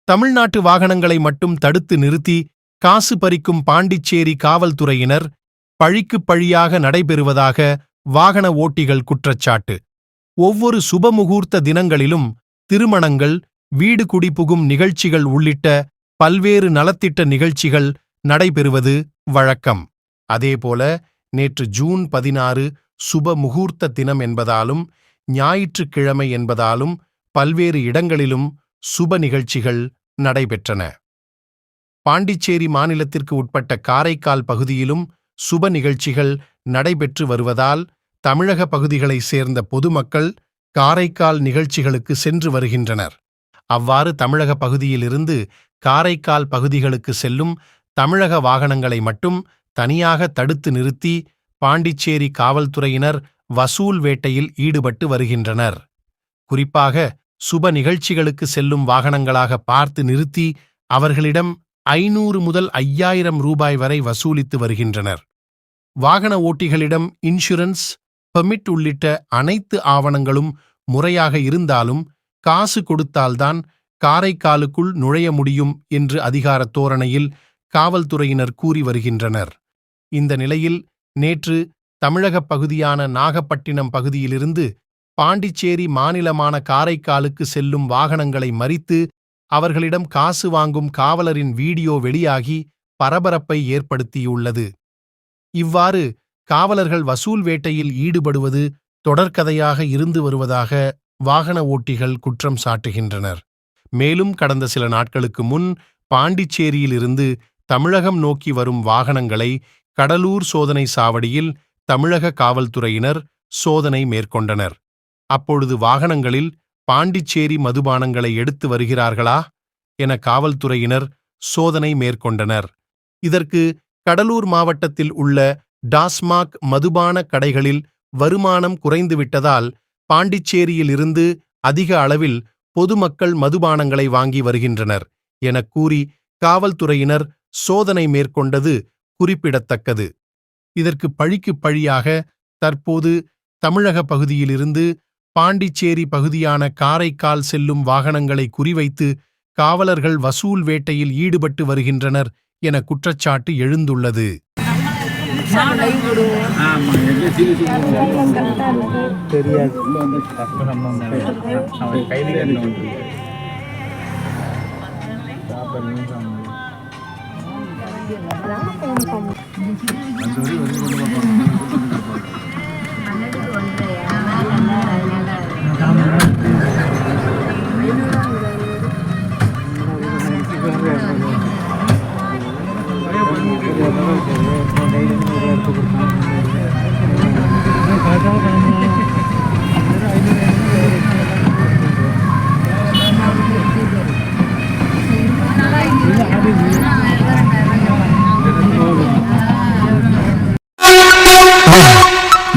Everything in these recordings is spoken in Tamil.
தமிழ்நாட்டு வாகனங்களை மட்டும் தடுத்து நிறுத்தி காசு பறிக்கும் பாண்டிச்சேரி காவல்துறையினர் பழிக்கு பழியாக நடைபெறுவதாக வாகன ஓட்டிகள் குற்றச்சாட்டு. ஒவ்வொரு சுபமுகூர்த்த தினங்களிலும் திருமணங்கள், வீடு குடிபுகும் நிகழ்ச்சிகள் உள்ளிட்ட பல்வேறு நலத்திட்ட நிகழ்ச்சிகள் நடைபெறுவது வழக்கம். அதேபோல நேற்று ஜூன் 16 சுப முகூர்த்த தினம் என்பதாலும் ஞாயிற்றுக்கிழமை என்பதாலும் பல்வேறு இடங்களிலும் சுப நிகழ்ச்சிகள் நடைபெற்றன. பாண்டிச்சேரி மாநிலத்திற்கு உட்பட்ட காரைக்கால் பகுதியிலும் சுப நிகழ்ச்சிகள் நடைபெற்று வருவதால் தமிழக பகுதிகளைச் சேர்ந்த பொதுமக்கள் காரைக்கால் நிகழ்ச்சிகளுக்கு சென்று வருகின்றனர். அவ்வாறு தமிழக பகுதியிலிருந்து காரைக்கால் பகுதிகளுக்கு செல்லும் தமிழக வாகனங்களை மட்டும் தனியாக தடுத்து நிறுத்தி பாண்டிச்சேரி காவல்துறையினர் வசூல் வேட்டையில் ஈடுபட்டு வருகின்றனர். குறிப்பாக சுப நிகழ்ச்சிகளுக்கு செல்லும் வாகனங்களாக பார்த்து நிறுத்தி அவர்களிடம் 500 முதல் 5000 ரூபாய் வரை வசூலித்து வருகின்றனர். வாகன ஓட்டிகளிடம் இன்சூரன்ஸ், பெர்மிட் உள்ளிட்ட அனைத்து ஆவணங்களும் முறையாக இருந்தாலும் காசு கொடுத்தால்தான் காரைக்காலுக்குள் நுழைய முடியும் என்று அதிகார தோரணையில் காவல்துறையினர் கூறி வருகின்றனர். இந்த நிலையில் நேற்று தமிழக பகுதியான நாகப்பட்டினம் பகுதியிலிருந்து பாண்டிச்சேரி மாநிலமான காரைக்காலுக்கு செல்லும் வாகனங்களை மறித்து அவர்களிடம் காசு வாங்கும் காவலரின் வீடியோ வெளியாகி பரபரப்பை ஏற்படுத்தியுள்ளது. இவ்வாறு காவலர்கள் வசூல் வேட்டையில் ஈடுபடுவது தொடர்கதையாக இருந்து வருவதாக வாகன ஓட்டிகள் குற்றம் சாட்டுகின்றனர். மேலும் கடந்த சில நாட்களுக்கு முன் பாண்டிச்சேரியிலிருந்து தமிழகம் நோக்கி வரும் வாகனங்களை கடலூர் சோதனை சாவடியில் தமிழக காவல்துறையினர் சோதனை மேற்கொண்டனர். அப்பொழுது வாகனங்களில் பாண்டிச்சேரி மதுபானங்களை எடுத்து வருகிறார்களா என காவல்துறையினர் சோதனை மேற்கொண்டனர். இதற்கு கடலூர் மாவட்டத்தில் உள்ள டாஸ்மாக் மதுபான கடைகளில் வருமானம் குறைந்துவிட்டதால் பாண்டிச்சேரியிலிருந்து அதிக அளவில் பொதுமக்கள் மதுபானங்களை வாங்கி வருகின்றனர் என கூறி காவல்துறையினர் சோதனை மேற்கொண்டது குறிப்பிடத்தக்கது. இதற்கு பழிக்கு பழியாக தற்போது தமிழக பகுதியிலிருந்து பாண்டிச்சேரி பகுதியான காரைக்கால் செல்லும் வாகனங்களை குறிவைத்து காவலர்கள் வசூல் வேட்டையில் ஈடுபட்டு வருகின்றனர் என குற்றச்சாட்டு எழுந்துள்ளது.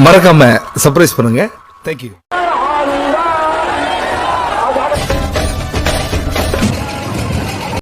மறக்காம சர்ப்ரைஸ் பண்ணுங்க. தேங்க்யூ.